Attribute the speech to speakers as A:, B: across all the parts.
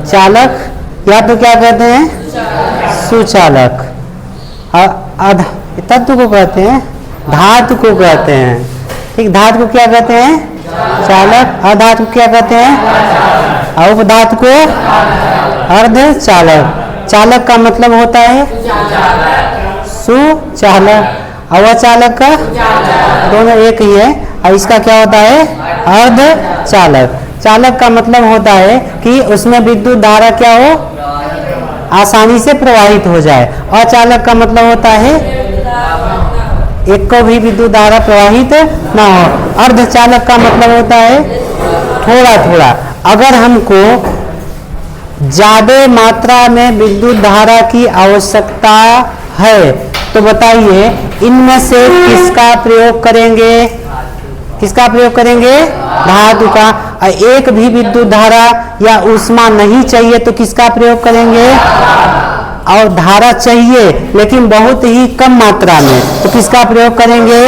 A: चालक, या तो क्या कहते हैं सुचालक। तत्व को कहते हैं धातु को कहते हैं। ठीक, धातु को क्या कहते हैं चालक, अधातु को क्या कहते हैं और उपधातु को अर्धचालक। चालक का मतलब होता है सुचालक, अवचालक का दोनों एक ही है। और इसका क्या होता है अर्धचालक। चालक का मतलब होता है कि उसमें विद्युत धारा क्या हो आसानी से प्रवाहित हो जाए। अचालक का मतलब होता है एक को भी विद्युत धारा प्रवाहित ना हो। अर्धचालक का मतलब होता है थोड़ा थोड़ा। अगर हमको ज्यादा मात्रा में विद्युत धारा की आवश्यकता है तो बताइए इनमें से किसका प्रयोग करेंगे, किसका प्रयोग करेंगे धातु का। एक भी विद्युत धारा या ऊष्मा नहीं चाहिए तो किसका प्रयोग करेंगे, और धारा चाहिए लेकिन बहुत ही कम मात्रा में तो किसका प्रयोग करेंगे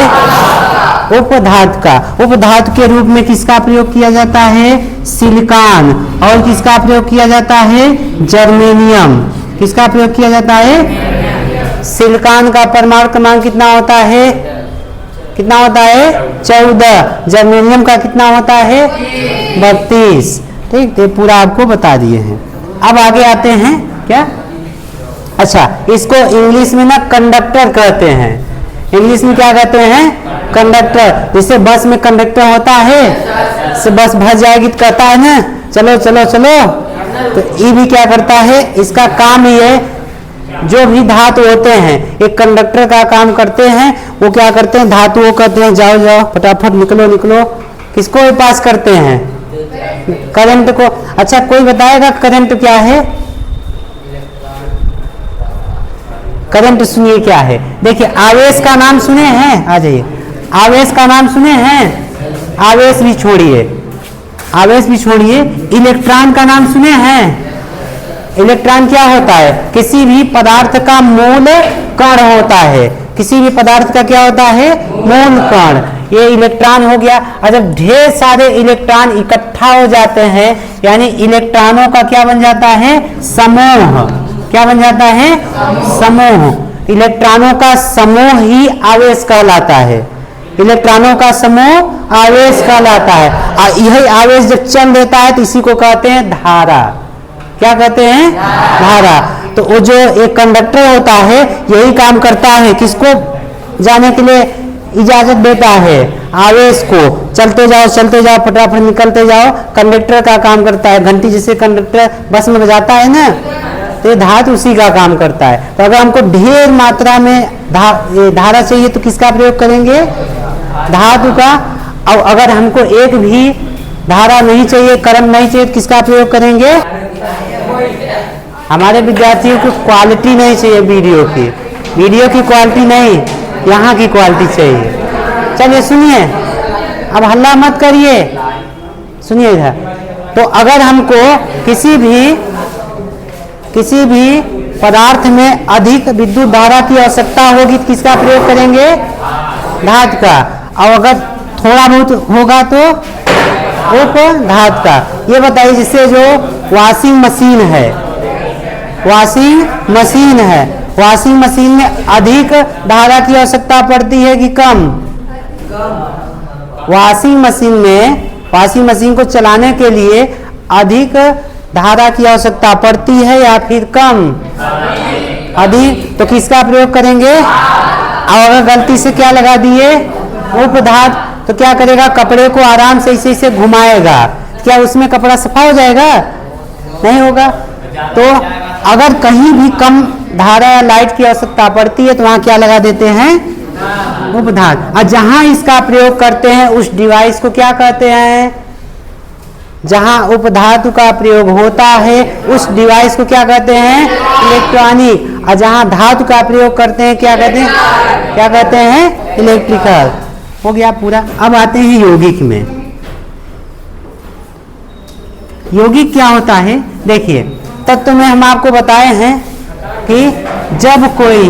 A: उपधातु का। उपधातु के रूप में किसका प्रयोग किया जाता है सिलिकॉन, और किसका प्रयोग किया जाता है जर्मेनियम। किसका प्रयोग किया जाता है सिलिकॉन का परमाणु क्रमांक कितना होता है, कितना होता है 14। जर्मेनियम का कितना होता है 32। ठीक, ये पूरा आपको बता दिए हैं। अब आगे आते हैं क्या, अच्छा इसको इंग्लिश में ना कंडक्टर कहते हैं। इंग्लिश में क्या कहते हैं कंडक्टर। जैसे बस में कंडक्टर होता है, से बस भर जाएगी तो कहता है ना चलो चलो चलो, तो ये भी क्या करता है, इसका काम ये है जो भी धातु होते हैं एक कंडक्टर का काम करते हैं। वो क्या करते हैं धातुओं कहते हैं जाओ जाओ फटाफट निकलो निकलो, किसको पास करते हैं करंट को। अच्छा कोई बताएगा करंट क्या है, करंट सुनिए क्या है। देखिए आवेश का नाम सुने हैं, आ जाइए आवेश का नाम सुने हैं, आवेश भी छोड़िए, आवेश भी छोड़िए। इलेक्ट्रॉन का नाम सुने हैं, इलेक्ट्रॉन क्या होता है किसी भी पदार्थ का मूल कण होता है। किसी भी पदार्थ का क्या होता है मूल कण, ये इलेक्ट्रॉन हो गया। और जब ढेर सारे इलेक्ट्रॉन इकट्ठा हो जाते हैं यानी इलेक्ट्रॉनों का क्या बन जाता है समूह, क्या बन जाता है समूह। इलेक्ट्रॉनों का समूह ही आवेश कहलाता है, इलेक्ट्रॉनों का समूह आवेश कहलाता है। और यही आवेश जब चल देता है तो इसी को कहते हैं धारा। क्या कहते हैं धारा। तो वो जो एक कंडक्टर होता है यही काम करता है, किसको जाने के लिए इजाजत देता है आवेश को। चलते जाओ फटाफट निकलते जाओ, कंडक्टर का काम करता है। घंटी जैसे कंडक्टर बस में बजाता है ना, तो ये धातु उसी का काम करता है। तो अगर हमको ढेर मात्रा में धारा चाहिए तो किसका प्रयोग करेंगे धातु का। और अगर हमको एक भी धारा नहीं चाहिए करंट नहीं चाहिए तो किसका प्रयोग करेंगे। हमारे विद्यार्थियों को क्वालिटी नहीं चाहिए वीडियो की क्वालिटी नहीं, यहाँ की क्वालिटी चाहिए। चलिए सुनिए, अब हल्ला मत करिए, सुनिए इधर। तो अगर हमको किसी भी पदार्थ में अधिक विद्युत धारा की आवश्यकता होगी तो किसका प्रयोग करेंगे धातु का। और अगर थोड़ा बहुत होगा तो उपधातु का। ये बताइए जैसे जो वॉशिंग मशीन है, वॉशिंग मशीन में अधिक धारा की आवश्यकता पड़ती है कि कम। वॉशिंग मशीन को चलाने के लिए अधिक धारा की आवश्यकता पड़ती है या फिर कम अधिक, तो किसका प्रयोग करेंगे। और अगर गलती से क्या लगा दिए उपधातु तो क्या करेगा कपड़े को आराम से इसे घुमाएगा, क्या उसमें कपड़ा सफा हो जाएगा नहीं होगा। तो अगर कहीं भी कम धारा या लाइट की आवश्यकता पड़ती है तो वहां क्या लगा देते हैं उपधातु। और जहां इसका प्रयोग करते हैं उस डिवाइस को क्या कहते हैं, जहां उपधातु का प्रयोग होता है उस डिवाइस को क्या कहते हैं इलेक्ट्रॉनिक। और जहां धातु का प्रयोग करते हैं क्या कहते हैं इलेक्ट्रिकल। हो गया पूरा। अब आते हैं यौगिक में। यौगिक क्या होता है देखिए, तत्व में हम आपको बताए हैं कि जब कोई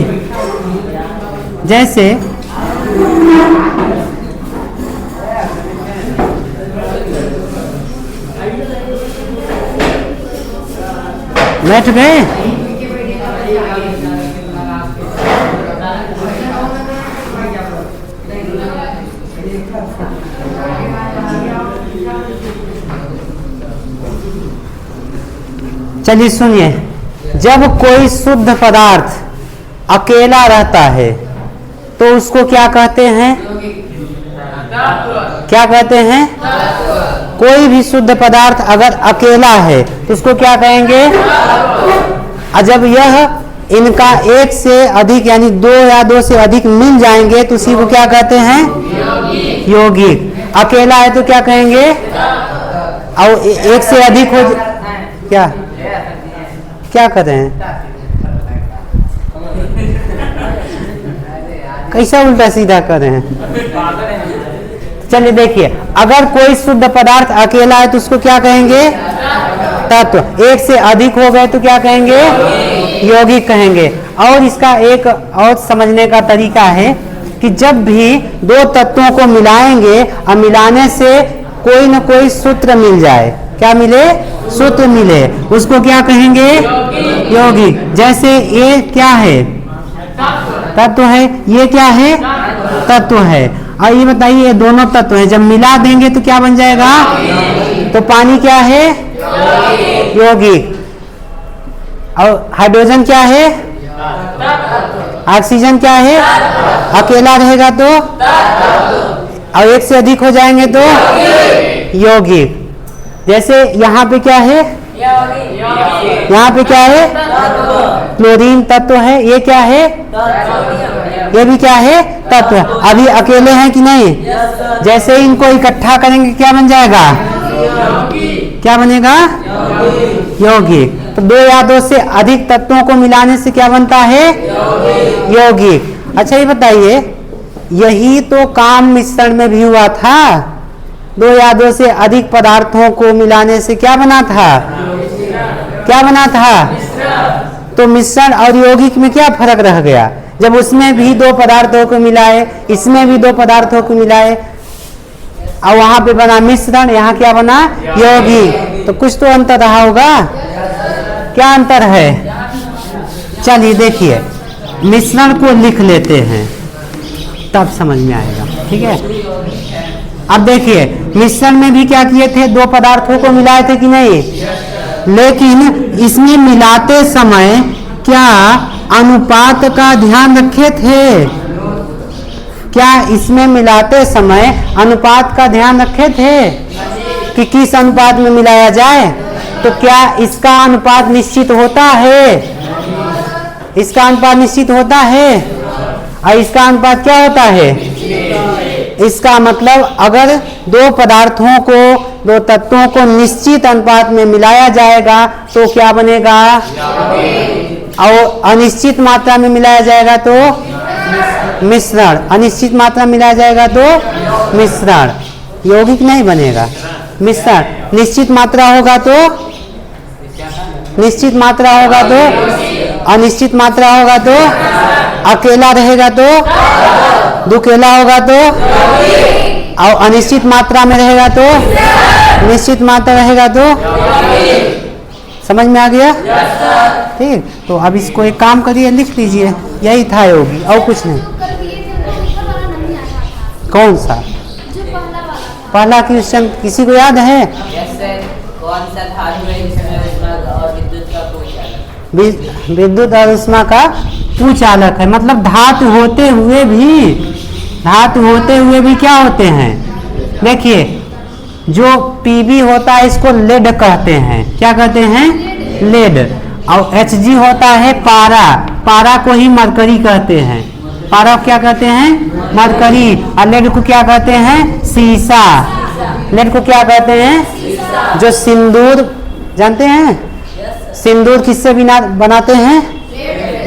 A: जैसे बैठ गए? चलिए सुनिए, जब कोई शुद्ध पदार्थ अकेला रहता है तो उसको क्या कहते हैं? क्या कहते हैं? कोई भी शुद्ध पदार्थ अगर अकेला है तो उसको क्या कहेंगे? और जब यह इनका एक से अधिक यानी दो या दो से अधिक मिल जाएंगे तो उसी को क्या कहते हैं? यौगिक। अकेला है तो क्या कहेंगे? और एक से अधिक हो क्या क्या कर रहे हैं? कैसा उल्टा सीधा कर रहे हैं? चलिए देखिए, अगर कोई शुद्ध पदार्थ अकेला है तो उसको क्या कहेंगे? तत्व। एक से अधिक हो गए तो क्या कहेंगे? यौगिक कहेंगे। और इसका एक और समझने का तरीका है कि जब भी दो तत्वों को मिलाएंगे और मिलाने से कोई न कोई सूत्र मिल जाए, क्या मिले? सूत्र मिले, उसको क्या कहेंगे? यौगिक। जैसे ये क्या है? तत्व है। ये क्या है? तत्व है। और ये बताइए, ये दोनों तत्व हैं, जब मिला देंगे तो क्या बन जाएगा? तो पानी क्या है? यौगिक। और हाइड्रोजन क्या है? ऑक्सीजन क्या है? अकेला रहेगा तो? और एक से अधिक हो जाएंगे तो यौगिक। जैसे यहाँ पे क्या है? यहाँ पे क्या है? क्लोरीन तत्व है। ये क्या है? ये भी क्या है? तत्व। अभी अकेले हैं कि नहीं? जैसे इनको इकट्ठा करेंगे क्या बन जाएगा? क्या बनेगा? यौगिक। तो दो या दो से अधिक तत्वों को मिलाने से क्या बनता है? यौगिक। अच्छा ये बताइए, यही तो काम मिश्रण में भी हुआ था। दो या दो से अधिक पदार्थों को मिलाने से क्या बना था? क्या बना था? तो मिश्रण और यौगिक में क्या फर्क रह गया? जब उसमें भी दो पदार्थों को मिलाए, इसमें भी दो पदार्थों को मिलाए, और वहां पे बना मिश्रण, यहाँ क्या बना? यौगिक। तो कुछ तो अंतर रहा होगा। क्या अंतर है? चलिए देखिए, मिश्रण को लिख लेते हैं तब समझ में आएगा। ठीक है, अब देखिए, मिश्रण में भी क्या किए थे? दो पदार्थों को मिलाए थे कि नहीं? लेकिन इसमें मिलाते समय क्या अनुपात का ध्यान रखे थे? क्या इसमें मिलाते समय अनुपात का ध्यान रखे थे कि किस अनुपात में मिलाया जाए? तो क्या इसका अनुपात निश्चित होता है? इसका अनुपात निश्चित होता है। और इसका अनुपात क्या होता है? इसका मतलब अगर दो पदार्थों को, दो तत्वों को निश्चित अनुपात में मिलाया जाएगा तो क्या बनेगा? और अनिश्चित मात्रा में मिलाया जाएगा तो मिश्रण। अनिश्चित मात्रा में मिलाया जाएगा तो मिश्रण। यौगिक नहीं बनेगा, मिश्रण। निश्चित मात्रा होगा तो, निश्चित मात्रा होगा तो, अनिश्चित मात्रा होगा तो, अकेला रहेगा तो, दुकेला होगा तो, और अनिश्चित मात्रा में रहेगा तो, निश्चित मात्रा रहेगा तो। समझ में आ गया? ठीक। तो अब इसको एक काम करिए, लिख लीजिए, यही था योगी, और कुछ नहीं। कौन सा? पहला क्वेश्चन किसी को याद है?
B: कौन सा धातु है जिसमें ऊष्मा और विद्युत का पूचालक?
A: विद्युत और ऊष्मा का पूचालक है। मतलब धातु होते हुए भी, धातु होते हुए भी क्या होते हैं? देखिए, जो पीबी होता है इसको लेड कहते हैं। क्या कहते हैं? लेड। और Hg होता है पारा। पारा को ही मरकरी कहते हैं। पारा को क्या कहते हैं? मरकरी। और लेड को क्या कहते हैं? सीसा। लेड को क्या कहते हैं? जो सिंदूर, जानते हैं सिंदूर किससे बनाते हैं?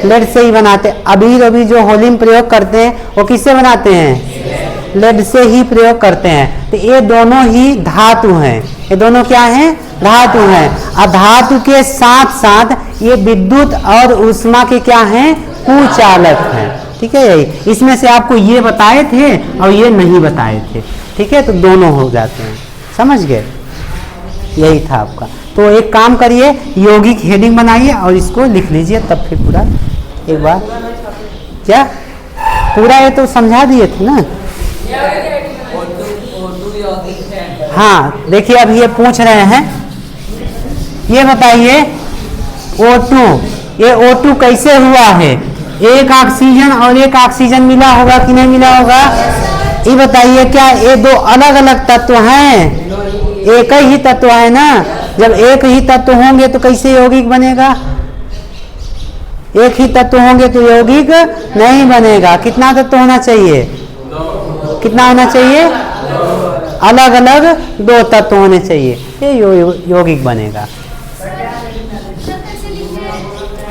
A: लेड से ही बनाते। अबीर अभी जो होली में प्रयोग करते हैं वो किससे बनाते हैं? लेड से ही प्रयोग करते हैं। तो ये दोनों ही धातु हैं। ये दोनों क्या हैं? धातु हैं। और धातु के साथ साथ ये विद्युत और ऊष्मा के क्या हैं? पूचालक हैं। ठीक है, यही इसमें से आपको ये बताए थे और ये नहीं बताए थे। ठीक है, तो दोनों हो जाते हैं। समझ गए? यही था आपका। तो एक काम करिए, यौगिक हेडिंग बनाइए और इसको लिख लीजिए, तब फिर पूरा एक बार क्या पूरा ये तो समझा दिए थे ना। हाँ देखिए, अब ये पूछ रहे हैं, ये बताइए O2, ये O2 कैसे हुआ है? एक ऑक्सीजन और एक ऑक्सीजन मिला होगा कि नहीं मिला होगा? ये बताइए, क्या ये दो अलग अलग तत्व हैं? एक ही तत्व है ना। जब एक ही तत्व होंगे तो कैसे यौगिक बनेगा? एक ही तत्व होंगे तो यौगिक नहीं बनेगा। कितना तत्व होना चाहिए? कितना होना चाहिए? अलग अलग दो तत्व होने चाहिए, ये यौगिक बनेगा।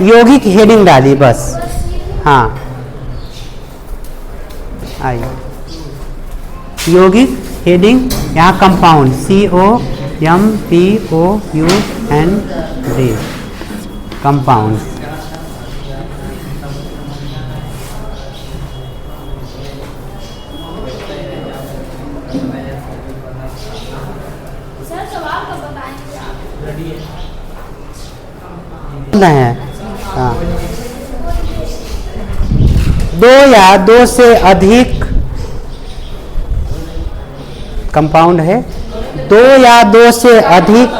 A: यौगिक हेडिंग डाली बस। हाँ आइए, यौगिक हेडिंग, यहाँ कंपाउंड COMPOUND, कंपाउंड। है हाँ, दो या दो से अधिक कंपाउंड है, दो या दो से अधिक।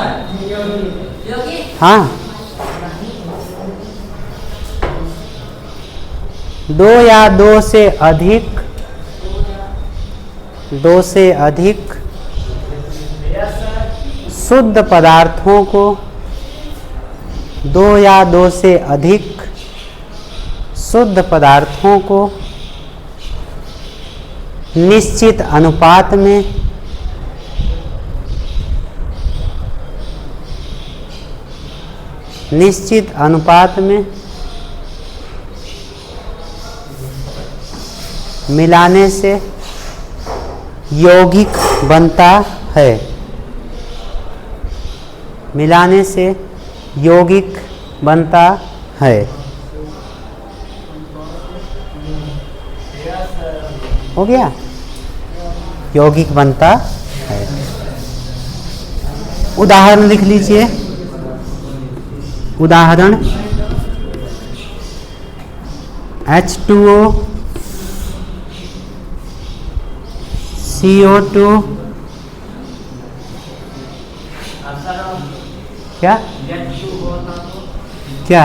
A: हाँ, दो या दो से अधिक, दो से अधिक शुद्ध पदार्थों को, दो या दो से अधिक शुद्ध पदार्थों को निश्चित अनुपात में मिलाने से यौगिक बनता है। मिलाने से यौगिक बनता है। हो गया, यौगिक बनता है। उदाहरण लिख लीजिए। उदाहरण H2O, CO2, क्या क्या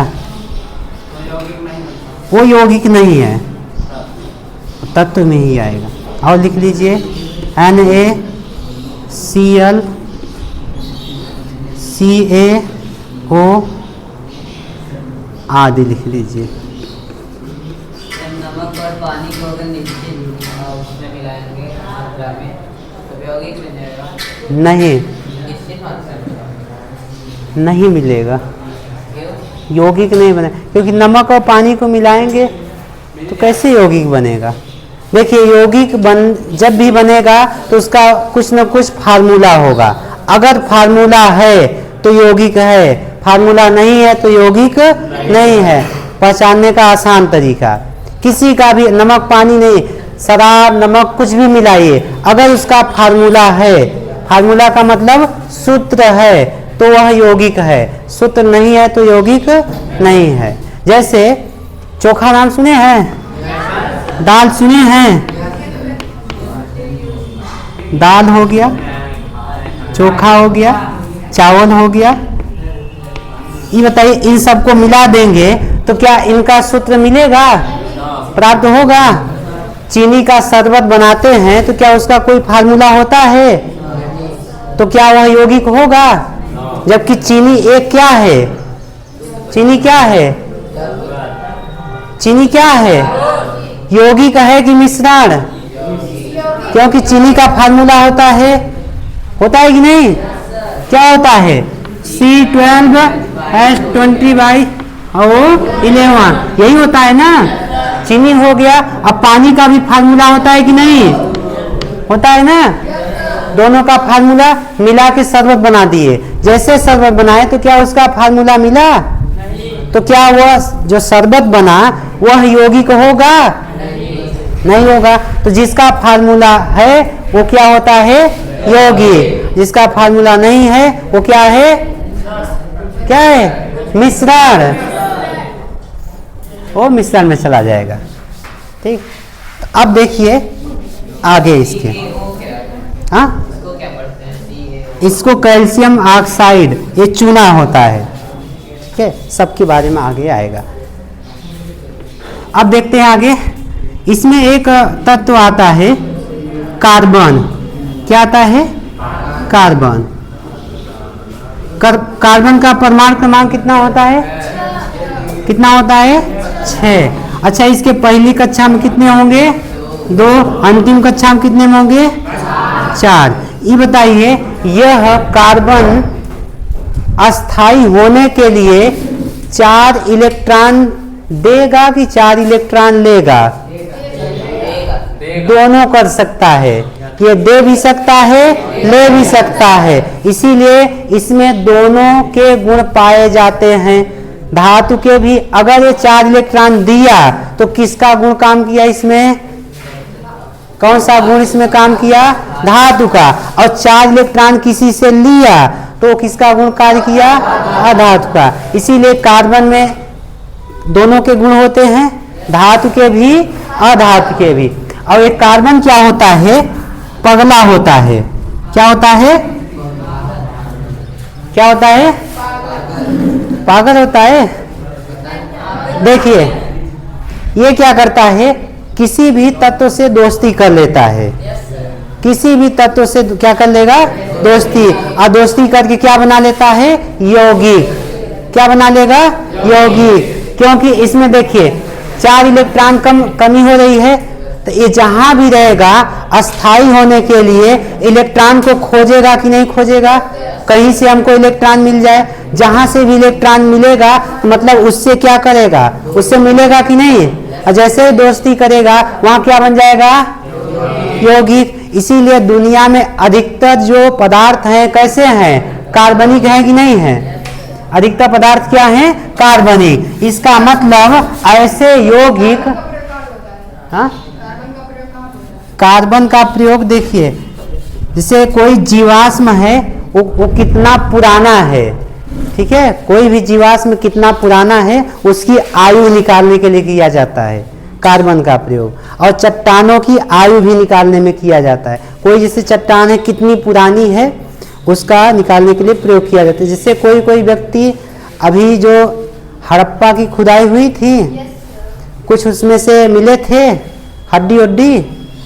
A: वो यौगिक नहीं है, तत्व में ही आएगा। और लिख लीजिए NaCl, CaO आदि लिख लीजिए।
B: नमक और पानी को अगर निश्चित उसमें मिलाएंगे मात्रा में तो यौगिक बन जाएगा? नहीं, निश्चित मात्रा में नहीं मिलेगा, यौगिक नहीं बने, क्योंकि नमक और पानी को मिलाएंगे तो कैसे यौगिक बनेगा? देखिए, यौगिक जब भी बनेगा तो उसका कुछ न कुछ फार्मूला होगा। अगर फार्मूला है तो यौगिक है, फार्मूला नहीं है तो यौगिक नहीं है। पहचानने का आसान तरीका, किसी का भी नमक पानी नहीं, शराब नमक कुछ भी मिलाइए, अगर उसका फार्मूला है, फार्मूला का मतलब सूत्र है, तो वह यौगिक है। सूत्र नहीं है तो यौगिक नहीं है। जैसे चोखा नाम सुने हैं, दाल सुने हैं, दाल हो गया, चोखा हो गया, चावल हो गया। ये बताइए, इन सबको मिला देंगे तो क्या इनका सूत्र मिलेगा, प्राप्त होगा? चीनी का शरबत बनाते हैं तो क्या उसका कोई फार्मूला होता है? तो क्या वह यौगिक होगा? जबकि चीनी एक क्या है? चीनी क्या है? चीनी क्या है? यौगिक है कि मिश्रण? क्योंकि चीनी का फार्मूला होता है कि नहीं? क्या होता है? C12H20/11, यही होता है ना। चीनी हो गया। अब पानी का भी फार्मूला होता है कि नहीं? होता है ना। दोनों का फार्मूला मिला के शरबत बना दिए। जैसे शरबत बनाए तो क्या उसका फार्मूला मिला? तो क्या वह जो शरबत बना वह यौगिक होगा? नहीं होगा। तो जिसका फार्मूला है वो क्या होता है?
A: यौगिक। जिसका फार्मूला नहीं है वो क्या है? क्या है? मिश्रण। वो मिश्रण में चला जाएगा। ठीक, तो अब देखिए आगे इसके, हाँ, इसको कैल्शियम ऑक्साइड, ये चूना होता है। ठीक है, सबके बारे में आगे आएगा। अब देखते हैं आगे, इसमें एक तत्व आता है कार्बन। क्या आता है? कार्बन। कार्बन का परमाणु क्रमांक कितना होता है? कितना होता है? 6। अच्छा, इसके पहली कक्षा में कितने होंगे? 2। अंतिम कक्षा में कितने में होंगे? 4। ये बताइए, यह कार्बन अस्थाई होने के लिए 4 इलेक्ट्रॉन देगा कि 4 इलेक्ट्रॉन लेगा? दोनों कर सकता है। ये दे भी सकता है, ले भी सकता है। इसीलिए इसमें दोनों के गुण पाए जाते हैं। धातु के भी अगर ये 4 इलेक्ट्रॉन दिया तो किसका गुण काम किया? इसमें कौन सा गुण इसमें काम किया? धातु का। और 4 इलेक्ट्रॉन किसी से लिया तो किसका गुण कार्य किया? अधातु का। इसीलिए कार्बन में दोनों के गुण होते हैं, धातु के भी अधातु के भी। और एक कार्बन क्या होता है? पगला होता है। क्या होता है? क्या होता है? पागल होता है। देखिए, ये क्या करता है? किसी भी तत्व से दोस्ती कर लेता है। किसी भी तत्व से क्या कर लेगा? दोस्ती। और दोस्ती करके क्या बना लेता है? यौगिक। क्या बना लेगा? यौगिक। क्योंकि इसमें देखिए 4 इलेक्ट्रॉन कमी हो रही है, तो ये जहां भी रहेगा अस्थाई होने के लिए इलेक्ट्रॉन को खोजेगा कि नहीं खोजेगा? कहीं से हमको इलेक्ट्रॉन मिल जाए, जहां से भी इलेक्ट्रॉन मिलेगा मतलब उससे क्या करेगा? उससे मिलेगा कि नहीं? और जैसे दोस्ती करेगा वहां क्या बन जाएगा? यौगिक। इसीलिए दुनिया में अधिकतर जो पदार्थ हैं कैसे हैं? कार्बनिक हैं कि नहीं है? अधिकतर पदार्थ क्या हैं? कार्बनिक। इसका मतलब ऐसे यौगिक, हाँ, कार्बन का प्रयोग देखिए, जैसे कोई जीवाश्म है वो कितना पुराना है। ठीक है, कोई भी जीवाश्म कितना पुराना है उसकी आयु निकालने के लिए किया जाता है कार्बन का प्रयोग। और चट्टानों की आयु भी निकालने में किया जाता है। कोई जैसे चट्टान है कितनी पुरानी है उसका निकालने के लिए प्रयोग किया जाता है। जिससे कोई कोई व्यक्ति, अभी जो हड़प्पा की खुदाई हुई थी, कुछ उसमें से मिले थे हड्डी वड्डी।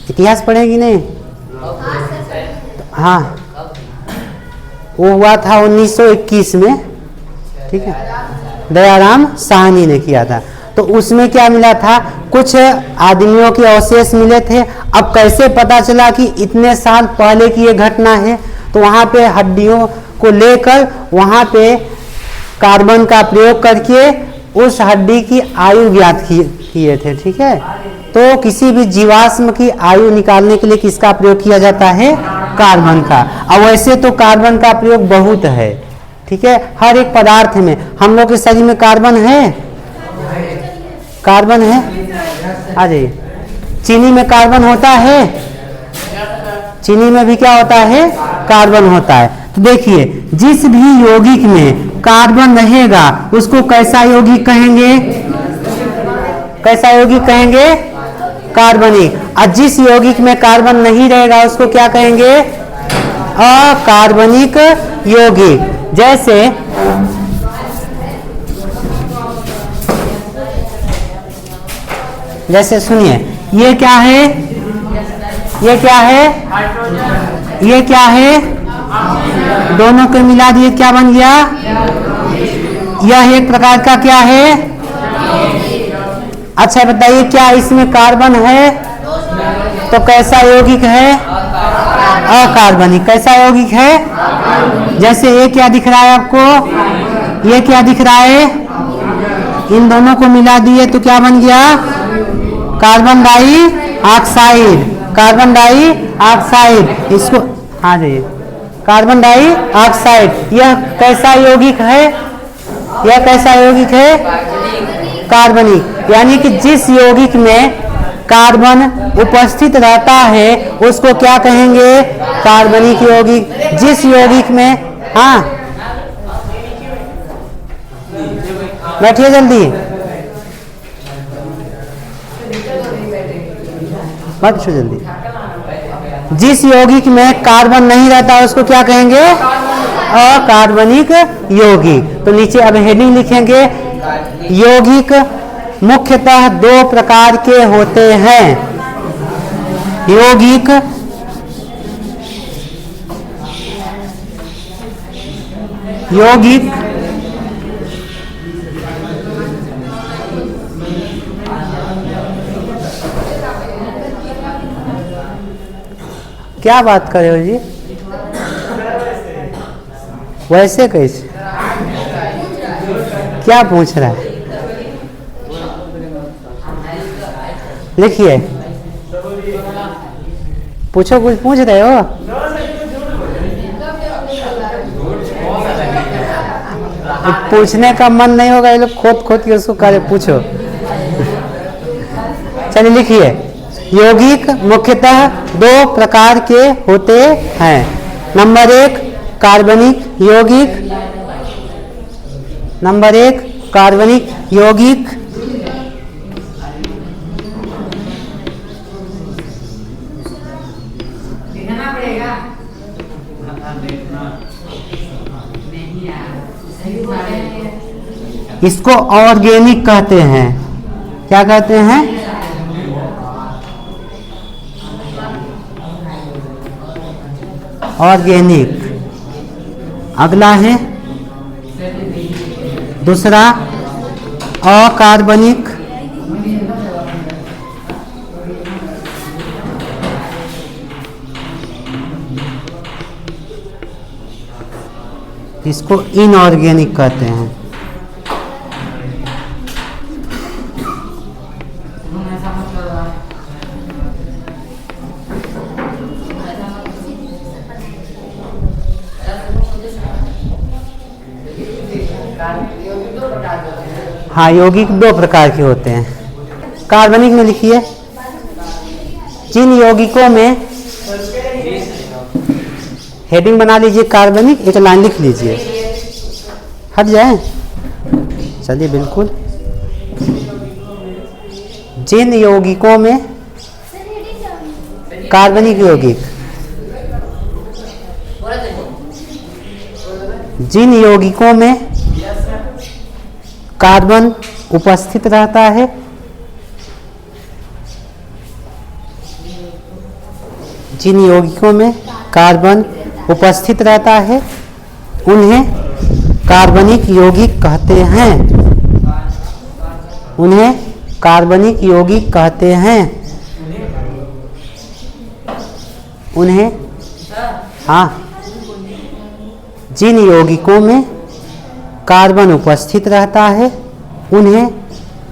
A: इतिहास पढ़ेगी नहीं? हाँ, वो हुआ था 1921 में। ठीक है, दयाराम साहनी ने किया था। तो उसमें क्या मिला था? कुछ आदमियों के अवशेष मिले थे। अब कैसे पता चला कि इतने साल पहले की ये घटना है? तो वहां पे हड्डियों को लेकर वहां पे कार्बन का प्रयोग करके उस हड्डी की आयु ज्ञात किए थे। ठीक है, तो किसी भी जीवाश्म की आयु निकालने के लिए किसका प्रयोग किया जाता है? कार्बन का। और वैसे तो कार्बन का प्रयोग बहुत है। ठीक है, हर एक पदार्थ में। हम लोग के शरीर में कार्बन है? कार्बन है? आ जाइए। चीनी में कार्बन होता है? चीनी में भी क्या होता है? कार्बन होता है। तो देखिए, जिस भी यौगिक में कार्बन रहेगा उसको कैसा यौगिक कहेंगे? कैसा यौगिक कहेंगे? कार्बनिक। और जिस यौगिक में कार्बन नहीं रहेगा उसको क्या कहेंगे? अकार्बनिक यौगिक। जैसे सुनिए, ये क्या है? ये क्या है? ये क्या है? दोनों को मिला दिए क्या बन गया? यह एक प्रकार का क्या है? अच्छा बताइए, क्या इसमें कार्बन है? तो कैसा यौगिक है? अकार्बनिक। कैसा यौगिक है? जैसे ये क्या दिख रहा है आपको? ये क्या दिख रहा है? इन दोनों को मिला दिए तो क्या बन गया? Carbon dioxide. Carbon dioxide. इसको आ जाइए, कार्बन डाइऑक्साइड। यह कैसा यौगिक है? यह कैसा यौगिक है? कार्बनिक। यानी कि जिस यौगिक में कार्बन उपस्थित रहता है उसको क्या कहेंगे? कार्बनिक यौगिक। जिस यौगिक में, हाँ बैठिए जल्दी, बैठो जल्दी। जिस यौगिक में कार्बन नहीं रहता उसको क्या कहेंगे? अकार्बनिक यौगिक। तो नीचे अब हेडिंग लिखेंगे, यौगिक मुख्यतः दो प्रकार के होते हैं। यौगिक क्या बात कर रहे हो जी? वैसे कैसे? क्या पूछ रहा है? लिखिए, पूछो, कुछ पूछ रहे हो? पूछने का मन नहीं होगा, ये लोग खोद खोद के उसको करे, पूछो। चलिए लिखिए, यौगिक मुख्यतः दो प्रकार के होते हैं। नंबर 1 कार्बनिक यौगिक, नंबर 1 कार्बनिक यौगिक, इसको ऑर्गेनिक कहते हैं। क्या कहते हैं? ऑर्गेनिक। अगला है दूसरा अकार्बनिक, इसको इनऑर्गेनिक कहते हैं। हाँ, यौगिक दो प्रकार के होते हैं। कार्बनिक में लिखिए, जिन यौगिकों में, हेडिंग बना लीजिए कार्बनिक, एक लाइन लिख लीजिए, हट जाए, चलिए बिल्कुल। जिन यौगिकों में, कार्बनिक यौगिक, जिन यौगिकों में कार्बन उपस्थित रहता है, जिन यौगिकों में कार्बन उपस्थित रहता है उन्हें कार्बनिक यौगिक कहते हैं। उन्हें कार्बनिक यौगिक कहते हैं। उन्हें, हाँ, जिन यौगिकों में कार्बन उपस्थित रहता है उन्हें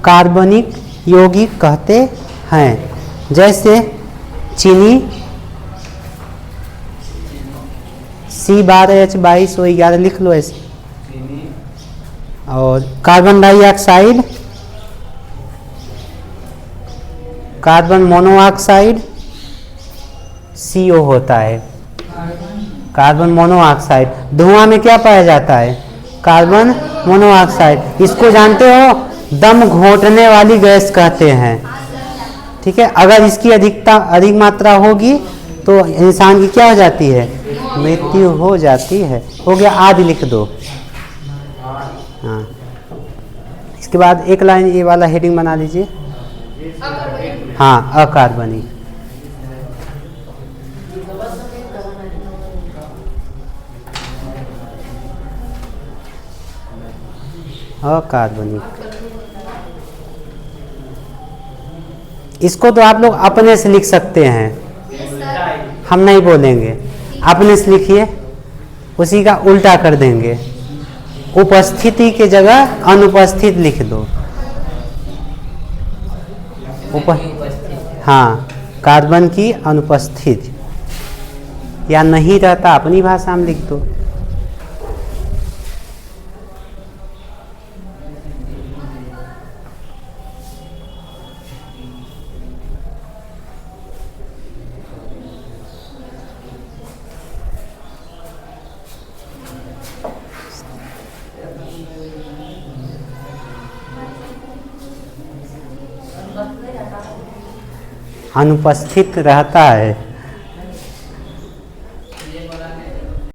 A: कार्बनिक यौगिक कहते हैं। जैसे चीनी C12H22O11 लिख लो ऐसे, और carbon dioxide, carbon monoxide CO होता है। कार्बन मोनोऑक्साइड, धुआं में क्या पाया जाता है? Carbon monoxide. इसको जानते हो, दम घोंटने वाली गैस कहते हैं। ठीक है, अगर इसकी अधिक मात्रा होगी तो इंसान की क्या हो जाती है? मृत्यु हो जाती है। हो गया, आदि लिख दो। हाँ, इसके बाद एक लाइन ये वाला हेडिंग बना लीजिए। हाँ, अकार्बनिक। अकार्बनिक, इसको तो आप लोग अपने से लिख सकते हैं, हम नहीं बोलेंगे, अपने से लिखिए, उसी का उल्टा कर देंगे। उपस्थिति के जगह अनुपस्थित लिख दो। हाँ, कार्बन की अनुपस्थिति, या नहीं रहता अपनी भाषा में लिख दो। अनुपस्थित रहता है।